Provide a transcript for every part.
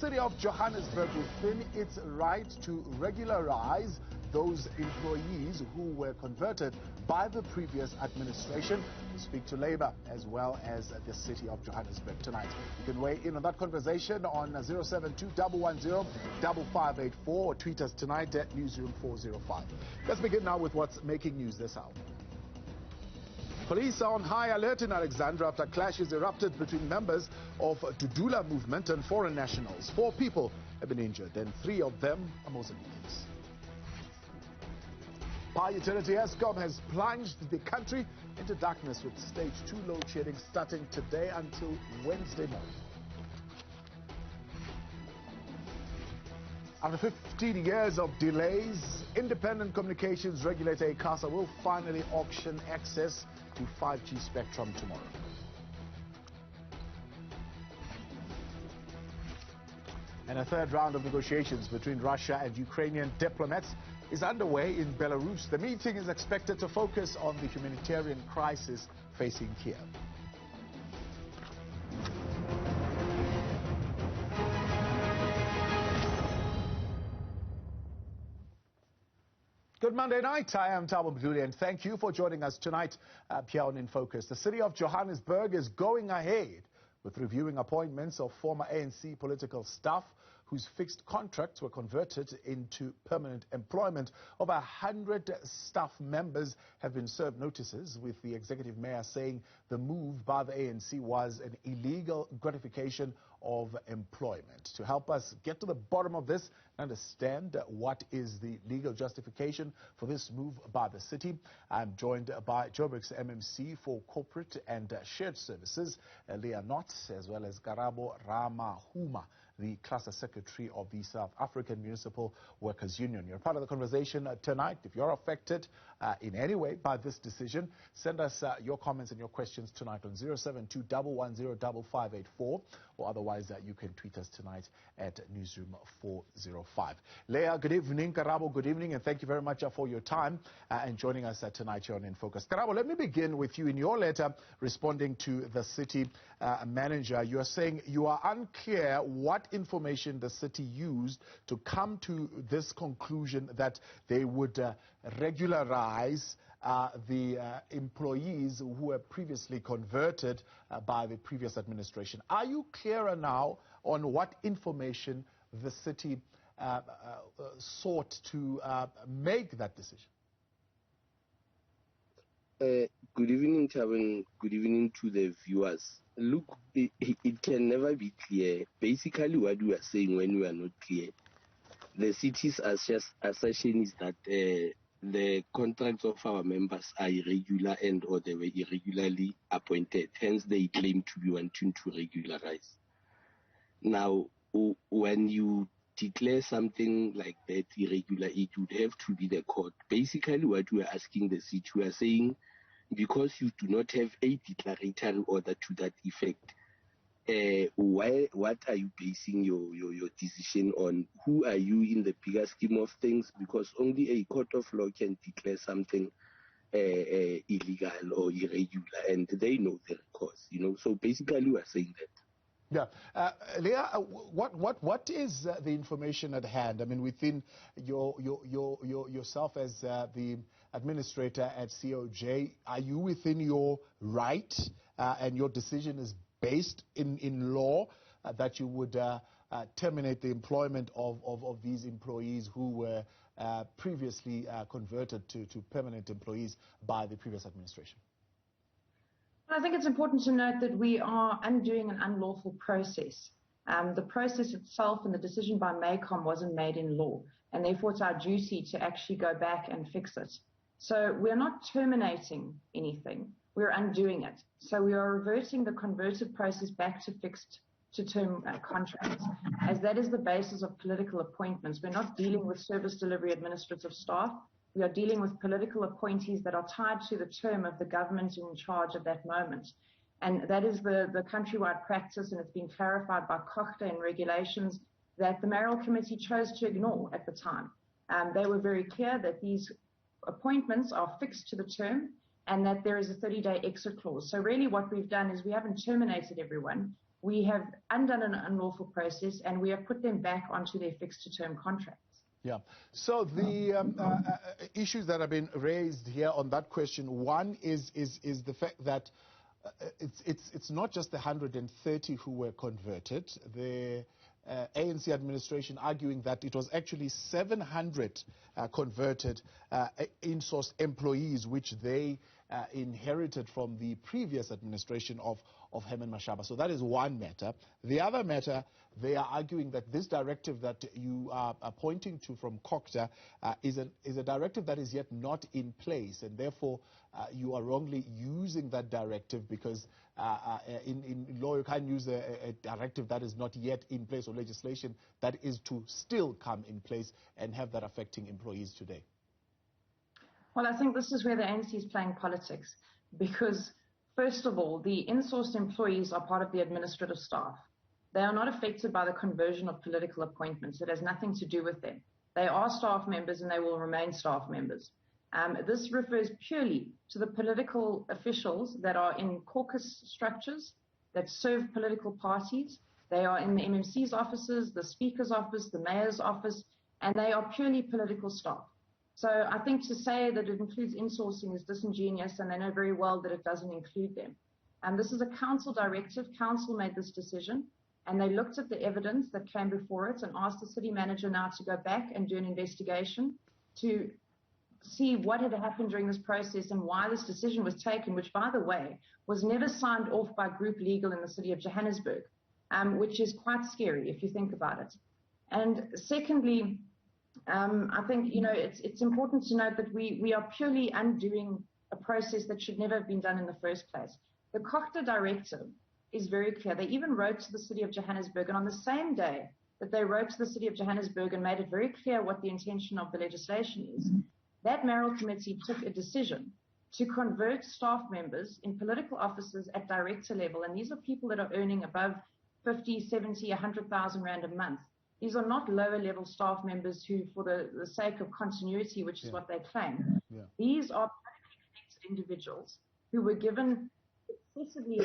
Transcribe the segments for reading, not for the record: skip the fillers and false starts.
City of Johannesburg within its right to regularize those employees who were converted by the previous administration. We speak to Labour as well as the City of Johannesburg tonight. You can weigh in on that conversation on 072-110-5584 or tweet us tonight at Newzroom 405. Let's begin now with what's making news this hour. Police are on high alert in Alexandra after clashes erupted between members of Dudula movement and foreign nationals. 4 people have been injured and 3 of them are Mozambicans. Power utility Eskom has plunged the country into darkness with stage 2 load shedding starting today until Wednesday morning. After 15 years of delays, independent communications regulator ICASA will finally auction access to 5G spectrum tomorrow. And a third round of negotiations between Russia and Ukrainian diplomats is underway in Belarus. The meeting is expected to focus on the humanitarian crisis facing Kiev. Good Monday night. I am Karabo Ramahuma and thank you for joining us tonight here on In Focus. The City of Johannesburg is going ahead with reviewing appointments of former ANC political staff whose fixed contracts were converted into permanent employment. Over 100 staff members have been served notices, with the executive mayor saying the move by the ANC was an illegal gratification of employment. To help us get to the bottom of this and understand what is the legal justification for this move by the city, I'm joined by Joburg's MMC for Corporate and Shared Services, Leah Knott, as well as Karabo Ramahuma, the Cluster Secretary of the South African Municipal Workers Union. You're part of the conversation tonight. If you're affected in any way by this decision, send us your comments and your questions tonight on 072-110-5584, or otherwise you can tweet us tonight at Newzroom 405. Leah, good evening. Karabo, good evening, and thank you very much for your time and joining us tonight here on In Focus. Karabo, let me begin with you. In your letter responding to the city manager, you are saying you are unclear what information the city used to come to this conclusion that they would regularize the employees who were previously converted by the previous administration. Are you clearer now on what information the city sought to make that decision? Good evening, Taban. Good evening to the viewers. Look, it can never be clear. Basically, what we are saying when we are not clear, the city's assertion is that the contracts of our members are irregular or they were irregularly appointed. Hence, they claim to be wanting to regularize. Now, when you declare something like that irregular, it would have to be the court. Basically, what we are asking the city, we are saying, because you do not have a declaratory order to that effect, what are you basing your decision on? Who are you in the bigger scheme of things? Because only a court of law can declare something illegal or irregular, and they know the cause. So basically, we are saying that. Yeah, Leah, what is the information at hand? I mean, within yourself as the administrator at COJ, are you within your right and your decision is based in law that you would terminate the employment of these employees who were previously converted to permanent employees by the previous administration? I think it's important to note that we are undoing an unlawful process. The process itself and the decision by MACOM wasn't made in law, and therefore it's our duty to actually go back and fix it. So we're not terminating anything, we're undoing it. So we are reverting the converted process back to fixed to term contracts, as that is the basis of political appointments. We're not dealing with service delivery administrative staff. We are dealing with political appointees that are tied to the term of the government in charge at that moment. And that is the countrywide practice, and it's been clarified by COGTA in regulations that the mayoral committee chose to ignore at the time. They were very clear that these appointments are fixed to the term and that there is a 30-day exit clause. So really what we've done is we haven't terminated everyone. we have undone an unlawful process and we have put them back onto their fixed-term contracts. Yeah. So the issues that have been raised here on that question, one is the fact that it's not just the 130 who were converted. The ANC administration arguing that it was actually 700 converted in-source employees, which they inherited from the previous administration of Herman Mashaba. So that is one matter. The other matter, they are arguing that this directive that you are pointing to from COCTA is a directive that is yet not in place, and therefore you are wrongly using that directive because in law you can't use a directive that is not yet in place, or legislation that is to still come in place and have that affecting employees today. Well, I think this is where the ANC is playing politics because, first of all, the in-sourced employees are part of the administrative staff. They are not affected by the conversion of political appointments. It has nothing to do with them. They are staff members and they will remain staff members. This refers purely to the political officials that are in caucus structures that serve political parties. They are in the MMC's offices, the Speaker's office, the Mayor's office, and they are purely political staff. So I think to say that it includes insourcing is disingenuous, and they know very well that it doesn't include them. This is a council directive. Council made this decision, and they looked at the evidence that came before it and asked the city manager now to go back and do an investigation to see what had happened during this process and why this decision was taken, which, by the way, was never signed off by group legal in the City of Johannesburg, which is quite scary if you think about it. And secondly, I think, it's important to note that we are purely undoing a process that should never have been done in the first place. The COCTA directive is very clear. They even wrote to the City of Johannesburg, and on the same day that they wrote to the City of Johannesburg and made it very clear what the intention of the legislation is, that mayoral committee took a decision to convert staff members in political offices at director level, and these are people that are earning above 50, 70, 100,000 Rand a month. These are not lower-level staff members who, for the sake of continuity, which is what they claim, these are politically connected individuals who were given excessively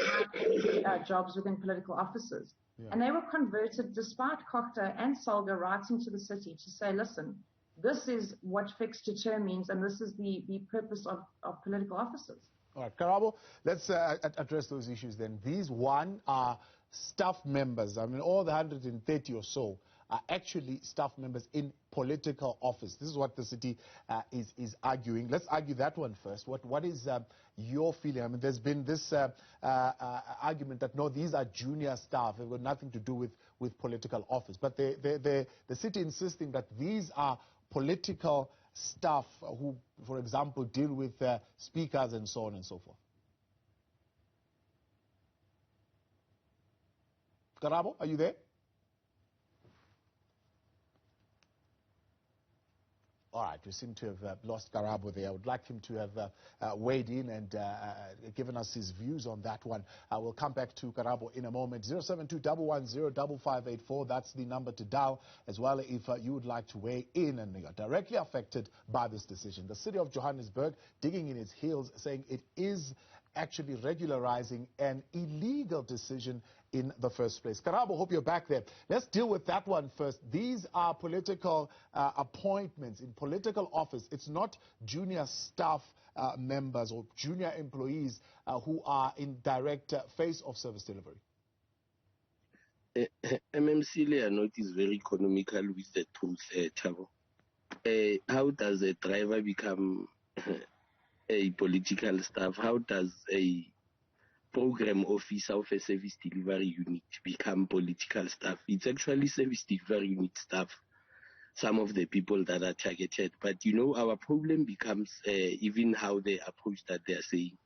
high jobs within political offices. And they were converted despite COCTA and SALGA writing to the city to say, listen, this is what fixed to term means, and this is the purpose of political offices. All right, Karabo, let's address those issues then. These are staff members. I mean, all the 130 or so are actually staff members in political office. This is what the city is arguing. Let's argue that one first. What is your feeling? I mean, there's been this argument that, no, these are junior staff. They've got nothing to do with political office. But the city insisting that these are political staff who, for example, deal with speakers and so on and so forth. Karabo, are you there? All right, we seem to have lost Karabo there. I would like him to have weighed in and given us his views on that one. We'll come back to Karabo in a moment. 072-110-5584, that's the number to dial, as well if you would like to weigh in and you are directly affected by this decision. The City of Johannesburg digging in its heels, saying it is actually regularizing an illegal decision in the first place. Karabo, hope you're back there. Let's deal with that one first. These are political appointments in political office. It's not junior staff members or junior employees who are in direct face of service delivery. MMC Leah Knott is very economical with the tools, Chavo. How does a driver become a political staff? How does a program officer of a service delivery unit become political staff? It's actually service delivery unit staff, some of the people that are targeted. But our problem becomes even how they approach that. They're saying,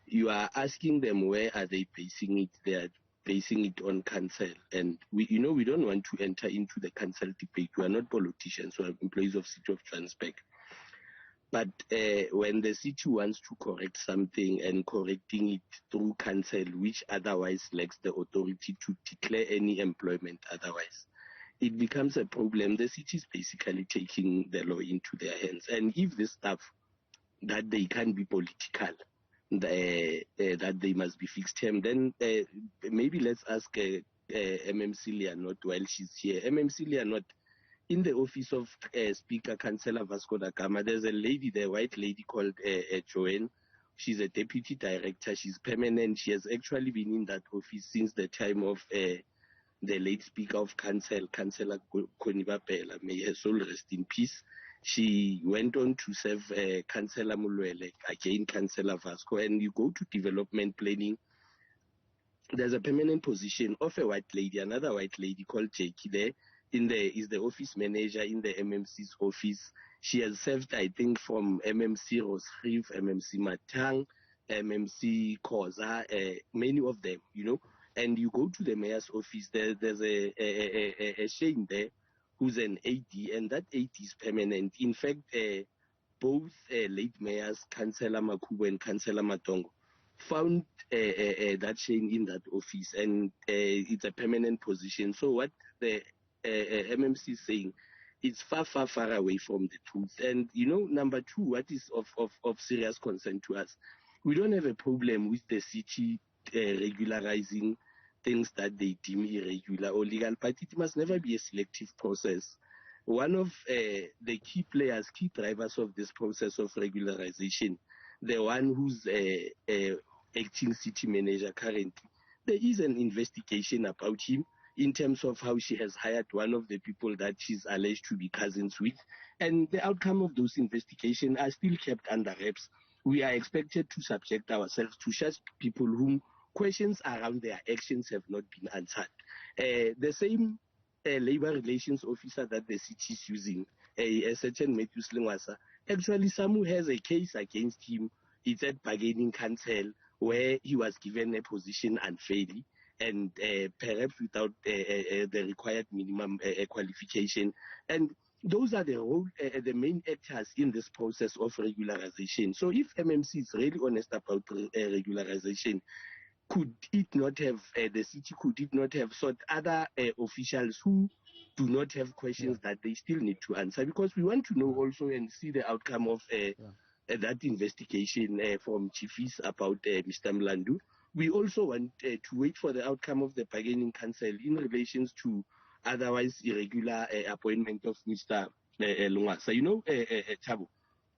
you are asking them where are they basing it. They are basing it on council, and we don't want to enter into the council debate. We are not politicians. We are employees of City of Johannesburg. But when the city wants to correct something and correcting it through council, which otherwise lacks the authority to declare any employment otherwise, it becomes a problem. The city is basically taking the law into their hands. And if the staff that they can be political, that they must be fixed term. Then maybe let's ask MMC Leah Knott while she's here. MMC Leah Knott, in the office of Speaker Councillor Vasco da Gama, there's a lady there, white lady called Joanne. She's a deputy director. She's permanent. She has actually been in that office since the time of the late Speaker of Council, Councillor Koniba Pela. May her soul rest in peace. She went on to serve Councillor Mulwele, again Councillor Vasco. And you go to development planning, there's a permanent position of a white lady, another white lady called Jackie there. Is the office manager in the MMC's office. She has served, I think, from MMC Rosrief, MMC Matang, MMC Koza, many of them, you know. And you go to the mayor's office, there's a Shane there who's an AD, and that AD is permanent. In fact, both late mayors, Councillor Makubo and Councillor Matongo, found that Shane in that office, and it's a permanent position. So what the MMC is saying, it's far, far, far away from the truth. And, you know, number two, what is of serious concern to us, we don't have a problem with the city regularizing things that they deem irregular or legal, but it must never be a selective process. One of the key players, key drivers of this process of regularization, the one who's acting city manager currently, there is an investigation about him in terms of how she has hired one of the people that she's alleged to be cousins with. And the outcome of those investigations are still kept under wraps. We are expected to subject ourselves to such people whom questions around their actions have not been answered. The same labor relations officer that the city is using, a certain Matthew Slingwasa, actually SAMWU has a case against him. It's at bargaining council where he was given a position unfairly, and perhaps without the required minimum qualification. And those are the main actors in this process of regularization. So if MMC is really honest about regularization, could it not have, the city could it not have sought other officials who do not have questions that they still need to answer? Because we want to know also and see the outcome of that investigation from Chiefs about Mr. Mlandu. We also want to wait for the outcome of the bargaining council in relation to otherwise irregular appointment of Mr. Lungasa. You know, Chabo,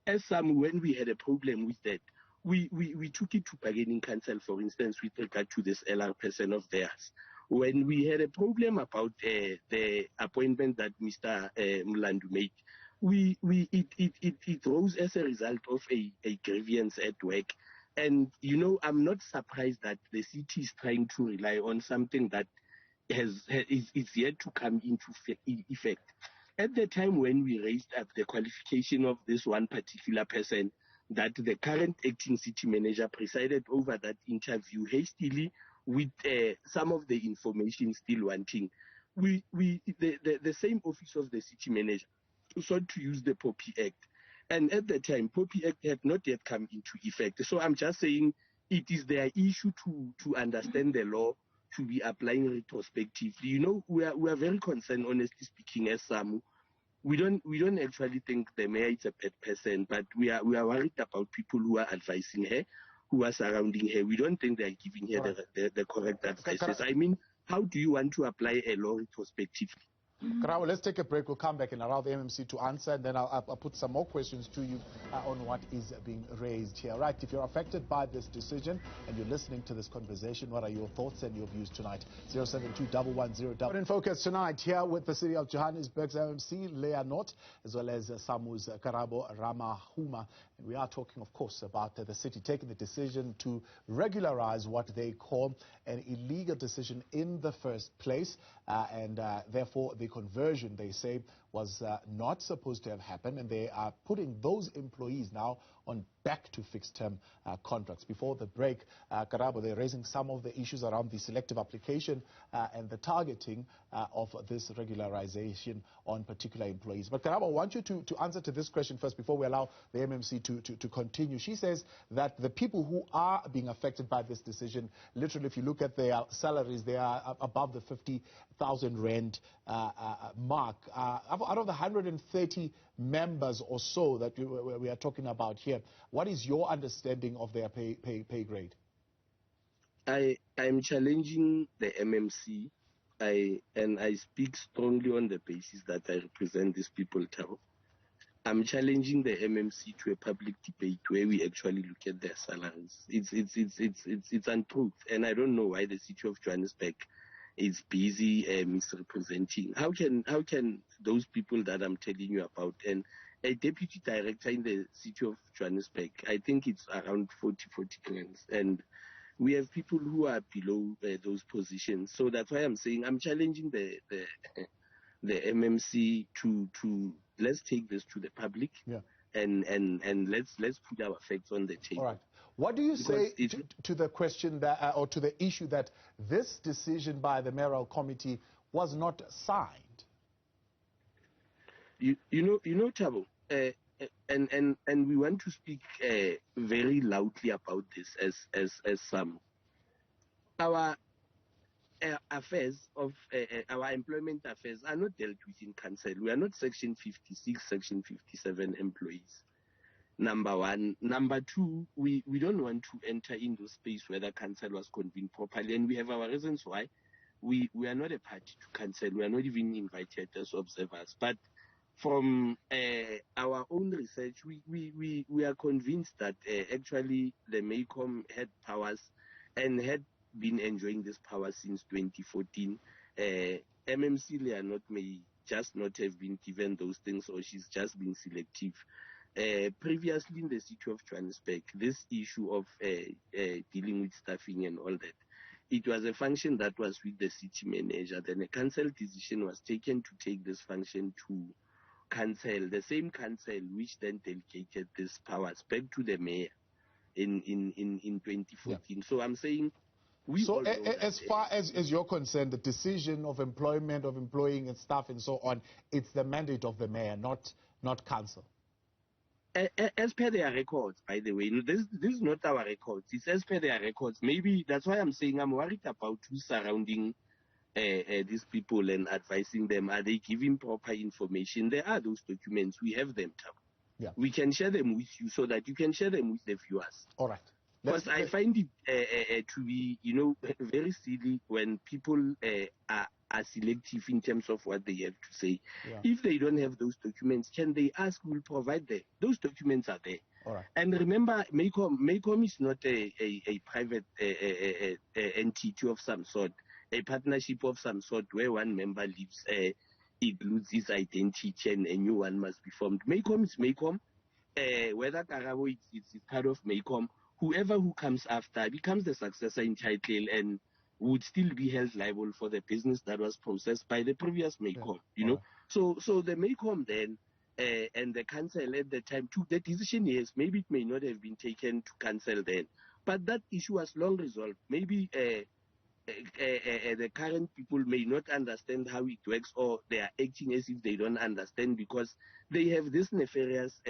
as when we had a problem with that, we took it to bargaining council, for instance, with regard to this LR person of theirs. When we had a problem about the appointment that Mr. Mlandu made, it rose as a result of a grievance at work. And, you know, I'm not surprised that the city is trying to rely on something that is yet to come into effect. At the time when we raised up the qualification of this one particular person, that the current acting city manager presided over that interview hastily with some of the information still wanting, the same office of the city manager sought to use the Poppy Act. And at the time, Poppy Act had not yet come into effect. So I'm just saying it is their issue to understand the law, to be applying retrospectively. You know, we are very concerned, honestly speaking, as SAMWU. We don't actually think the mayor is a bad person, but we are worried about people who are advising her, who are surrounding her. We don't think they are giving her the correct advice. I mean, how do you want to apply a law retrospectively? Karabo, let's take a break. We'll come back and allow the MMC to answer, and then I'll put some more questions to you on what is being raised here. Right, if you're affected by this decision and you're listening to this conversation, what are your thoughts and your views tonight? 072-110. In focus tonight here with the City of Johannesburg's MMC, Leah Knott, as well as SAMWU's Karabo Ramahuma. And we are talking, of course, about the city taking the decision to regularize what they call an illegal decision in the first place, and therefore the conversion, they say, was not supposed to have happened, and they are putting those employees now on back to fixed-term contracts. Before the break, Karabo, they're raising some of the issues around the selective application and the targeting of this regularization on particular employees. But Karabo, I want you to answer to this question first before we allow the MMC to continue. She says that the people who are being affected by this decision, literally, if you look at their salaries, they are above the 50,000 rand mark. Out of the 130 members or so that we are talking about here, What is your understanding of their pay grade? I'm challenging the MMC, and I speak strongly on the basis that I represent these people, Tabo. I'm challenging the MMC to a public debate where we actually look at their salaries. It's untruth, and I don't know why the City of Johannesburg is busy misrepresenting. How can those people that I'm telling you about, and a deputy director in the City of Johannesburg, I think it's around 40 grand, and we have people who are below those positions. So that's why I'm saying I'm challenging the MMC to let's take this to the public, and let's put our facts on the table. All right. What do you say to the question that, or to the issue that this decision by the mayoral committee was not signed? You know, Thabo, and we want to speak very loudly about this as some. Our affairs of our employment affairs are not dealt with in council. We are not Section 56, Section 57 employees. Number one. Number two, we don't want to enter into space where the council was convened properly, and we have our reasons why. We are not a party to council. We are not even invited as observers. But from our own research, we are convinced that actually the MACOM had powers and had been enjoying this power since 2014. MMC Leah Knott may just not have been given those things, or she's just been selective. Previously in the City of Johannesburg, this issue of dealing with staffing and all that, it was a function that was with the city manager. Then a council decision was taken to take this function to council, the same council which then delegated these powers back to the mayor in 2014. Yeah. So I'm saying, as far as you're concerned, the decision of employment, of employing and staff and so on, it's the mandate of the mayor, not council. As per their records, by the way, this is not our records. It's as per their records. Maybe that's why I'm saying I'm worried about who's surrounding these people and advising them. Are they giving proper information? There are those documents. We have them. Yeah. We can share them with you so that you can share them with the viewers. All right. Because I find it to be, very silly when people are selective in terms of what they have to say. Yeah. If they don't have those documents, can they ask? We'll provide them. Those documents are there. All right. And remember, MACOM is not a private entity of some sort, a partnership of some sort where one member leaves, it loses identity and a new one must be formed. MACOM is MACOM. Whether Karabo is part of MACOM, whoever who comes after becomes the successor in title and would still be held liable for the business that was processed by the previous MACOM, you know. So the MACOM then and the council at the time took the decision. Yes, maybe it may not have been taken to council then, but that issue was long resolved. Maybe the current people may not understand how it works, or they are acting as if they don't understand because they have these nefarious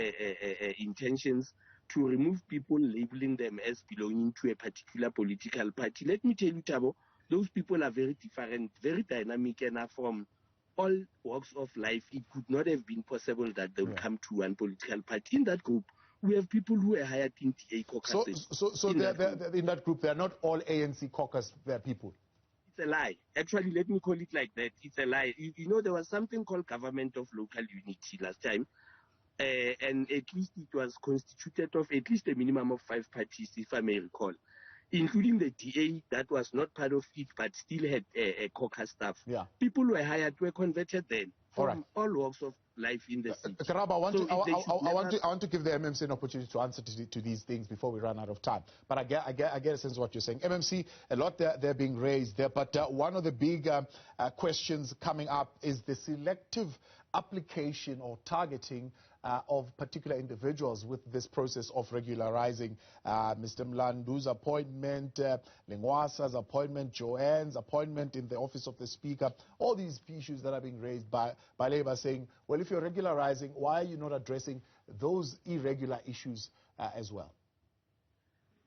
intentions to remove people, labeling them as belonging to a particular political party. Let me tell you, Thabo, those people are very different, very dynamic, and are from all walks of life. It could not have been possible that they would come to one political party. In that group, we have people who are hired in TA caucuses. So in that group, they are not all ANC caucus people? It's a lie. Actually, let me call it like that. It's a lie. You know, there was something called Government of Local Unity last time. And at least it was constituted of at least a minimum of 5 parties, if I may recall, including the DA that was not part of it but still had a caucus staff. Yeah. People were hired, were converted then from all walks of life in the city. Karabo, I want to give the MMC an opportunity to answer to these things before we run out of time. But I get a sense of what you're saying. MMC, a lot they're being raised there, but one of the big questions coming up is the selective application or targeting of particular individuals with this process of regularizing Mr. Mlandu's appointment, Lengwasa's appointment, Joanne's appointment in the office of the Speaker, all these issues that are being raised by Labour saying, well, if you're regularizing, why are you not addressing those irregular issues as well?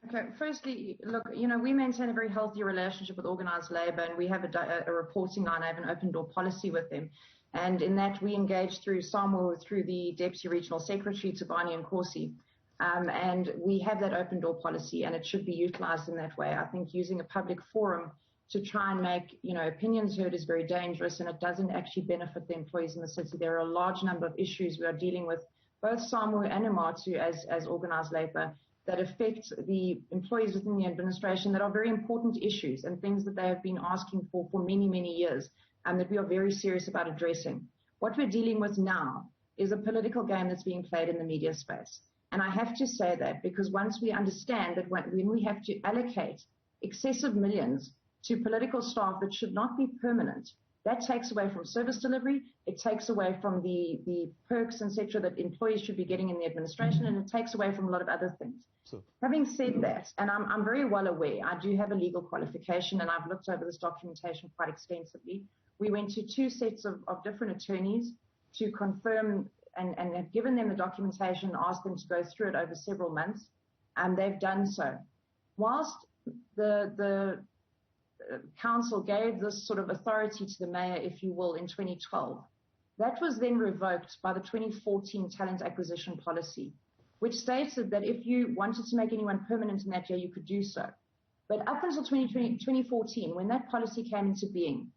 Okay, firstly, look, we maintain a very healthy relationship with organised labour, and we have a reporting line. I have an open door policy with them. And in that, we engage through SAMWU, through the Deputy Regional Secretary, Tabani and Corsi. And we have that open door policy, and it should be utilized in that way. I think using a public forum to try and make, opinions heard is very dangerous, and it doesn't actually benefit the employees in the city. There are a large number of issues we are dealing with, both SAMWU and IMATU as organized labor, that affect the employees within the administration that are very important issues and things that they have been asking for many, many years, and that we are very serious about addressing. What we're dealing with now is a political game that's being played in the media space. And I have to say that because once we understand that when we have to allocate excessive millions to political staff that should not be permanent, that takes away from service delivery, it takes away from the perks, etc., that employees should be getting in the administration, and it takes away from a lot of other things. So, having said that, and I'm very well aware, I do have a legal qualification, and I've looked over this documentation quite extensively. We went to 2 sets of different attorneys to confirm and have given them the documentation, asked them to go through it over several months, and they've done so. Whilst the council gave this sort of authority to the mayor, if you will, in 2012, that was then revoked by the 2014 talent acquisition policy, which stated that if you wanted to make anyone permanent in that year, you could do so. But up until 2014, when that policy came into being,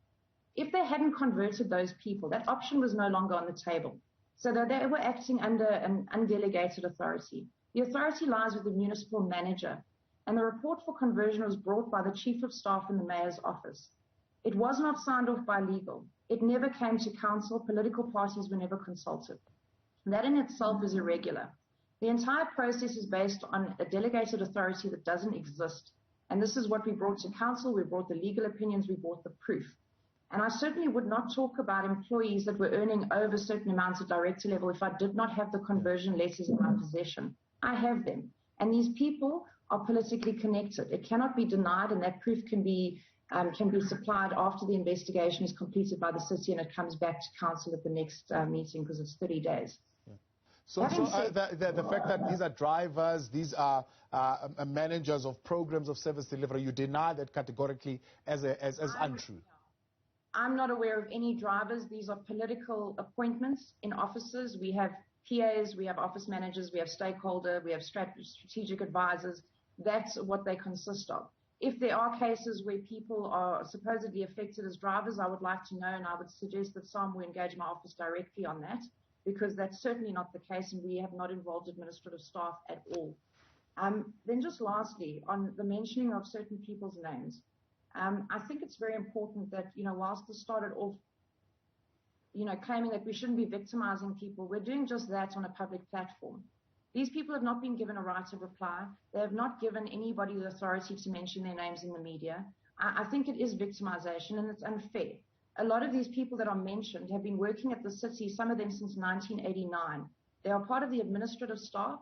if they hadn't converted those people, that option was no longer on the table. So that they were acting under an undelegated authority. The authority lies with the municipal manager, and the report for conversion was brought by the chief of staff in the mayor's office. It was not signed off by legal. It never came to council. Political parties were never consulted. That in itself is irregular. The entire process is based on a delegated authority that doesn't exist. And this is what we brought to council. We brought the legal opinions. We brought the proof. And I certainly would not talk about employees that were earning over certain amounts at director level if I did not have the conversion letters in my possession. I have them. And these people are politically connected. It cannot be denied, and that proof can be supplied after the investigation is completed by the city and it comes back to council at the next meeting, because it's 30 days. Yeah. So the fact that these are drivers, these are managers of programs of service delivery, you deny that categorically as untrue? I'm not aware of any drivers. These are political appointments in offices. We have PAs, we have office managers, we have stakeholder, we have strategic advisors. That's what they consist of. If there are cases where people are supposedly affected as drivers, I would like to know, and I would suggest that SAMWU engage my office directly on that, because that's certainly not the case, and we have not involved administrative staff at all. Then just lastly, on the mentioning of certain people's names, I think it's very important that, whilst this started off, claiming that we shouldn't be victimizing people, we're doing just that on a public platform. These people have not been given a right of reply. They have not given anybody the authority to mention their names in the media. I think it is victimization, and it's unfair. A lot of these people that are mentioned have been working at the city, some of them since 1989. They are part of the administrative staff,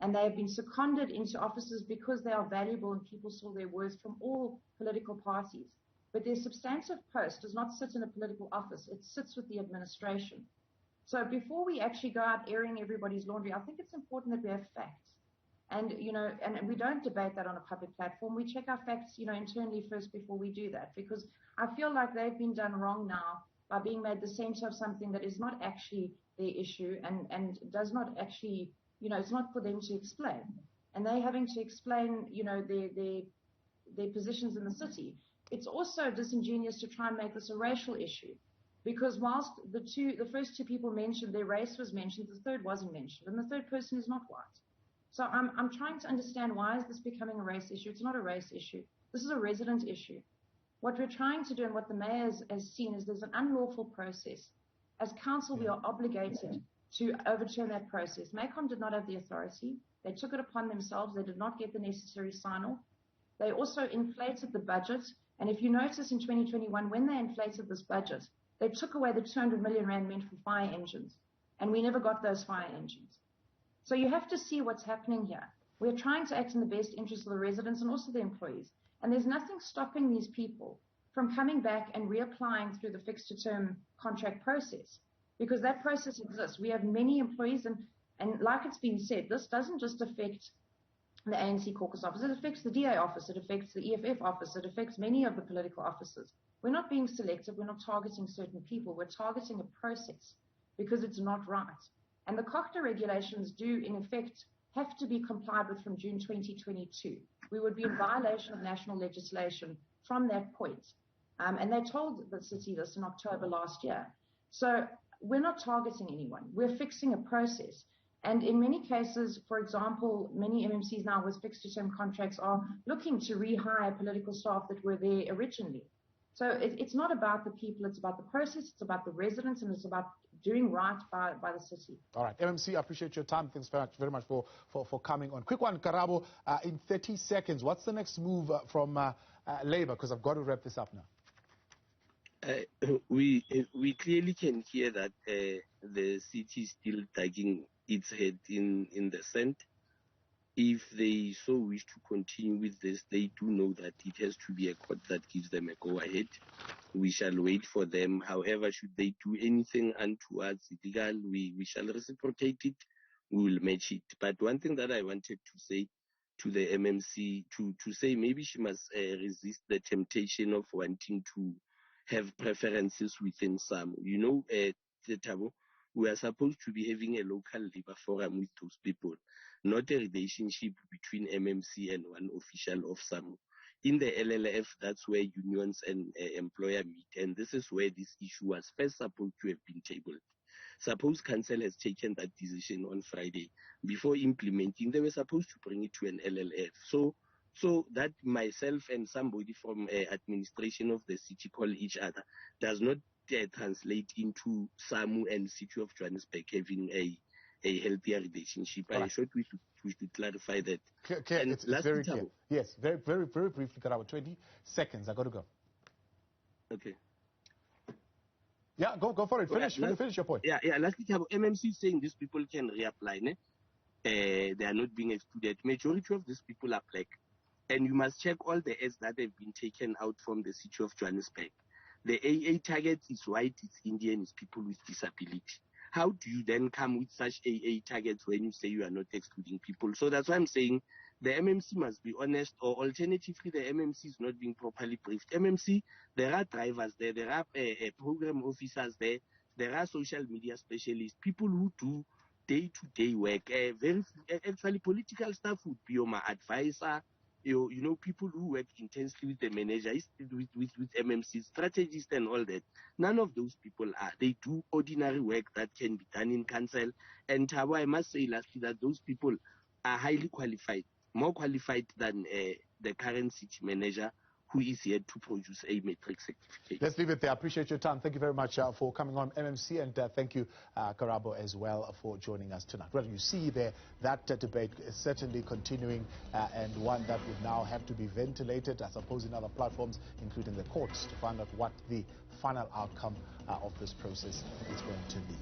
and they have been seconded into offices because they are valuable and people saw their worth from all political parties. But their substantive post does not sit in a political office. It sits with the administration. So before we actually go out airing everybody's laundry, I think it's important that we have facts. And, and we don't debate that on a public platform. We check our facts, internally first before we do that, because I feel like they've been done wrong now by being made the center of something that is not actually their issue and does not actually, it's not for them to explain. And they're having to explain, their positions in the city. It's also disingenuous to try and make this a racial issue, because whilst the first 2 people mentioned, their race was mentioned, the third wasn't mentioned, and the third person is not white. So I'm trying to understand, why is this becoming a race issue? It's not a race issue. This is a resident issue. What we're trying to do, and what the mayor has seen, is there's an unlawful process. As council, we are obligated to overturn that process. MACOM did not have the authority. They took it upon themselves. They did not get the necessary sign-off. They also inflated the budget. And if you notice in 2021, when they inflated this budget, they took away the 200 million rand meant for fire engines. And we never got those fire engines. So you have to see what's happening here. We're trying to act in the best interest of the residents and also the employees. And there's nothing stopping these people from coming back and reapplying through the fixed-term contract process, because that process exists. We have many employees, and like it's been said, this doesn't just affect the ANC caucus office. It affects the DA office. It affects the EFF office. It affects many of the political offices. We're not being selective. We're not targeting certain people. We're targeting a process because it's not right. And the COCTA regulations do, in effect, have to be complied with from June 2022. We would be in violation of national legislation from that point. And they told the city this in October last year. So we're not targeting anyone. We're fixing a process. And in many cases, for example, many MMCs now with fixed-term contracts are looking to rehire political staff that were there originally. So it's not about the people, it's about the process, it's about the residents, and it's about doing right by the city. All right, MMC, I appreciate your time. Thanks very much for coming on. Quick one, Karabo, in 30 seconds, what's the next move from Labour? Because I've got to wrap this up now. We clearly can hear that the city is still digging its head in the sand. If they so wish to continue with this, they do know that it has to be a court that gives them a go-ahead. We shall wait for them. However, should they do anything unto us illegal, we shall reciprocate it. We will match it. But one thing that I wanted to say to the MMC, to say maybe she must resist the temptation of wanting to have preferences within some. You know, Tabo, we are supposed to be having a local labor forum with those people, not a relationship between MMC and one official of SAMWU. In the LLF, that's where unions and employer meet, and this is where this issue was first supposed to have been tabled. Suppose Council has taken that decision on Friday. Before implementing, they were supposed to bring it to an LLF. So that myself and somebody from administration of the city call each other does not translate into SAMWU and City of Johannesburg having a healthier relationship. Right. I thought we should clarify that. Clear. It's very clear. Yes, very briefly, Karabo, 20 seconds. I got to go. Okay. Yeah, go for it. Finish your point. Yeah. Lastly, MMC is saying these people can reapply. Ne? They are not being excluded. Majority of these people are black. And you must check all the ads that have been taken out from the City of Johannesburg. The AA target is white, it's Indian, it's people with disability. How do you then come with such AA targets when you say you are not excluding people? So that's why I'm saying the MMC must be honest, or alternatively, the MMC is not being properly briefed. MMC, there are drivers there, there are program officers there are social media specialists, people who do day-to-day work. Actually, political staff would be my advisor. You know, people who work intensely with the manager, with MMC, strategists and all that. None of those people are. They do ordinary work that can be done in council. And Tabo, I must say lastly that those people are highly qualified, more qualified than the current city manager, who is here to produce a matrix certificate. Let's leave it there. I appreciate your time. Thank you very much for coming on, MMC, and thank you, Karabo, as well, for joining us tonight. Well, you see there, that debate is certainly continuing, and one that would now have to be ventilated, I suppose, in other platforms, including the courts, to find out what the final outcome of this process is going to be.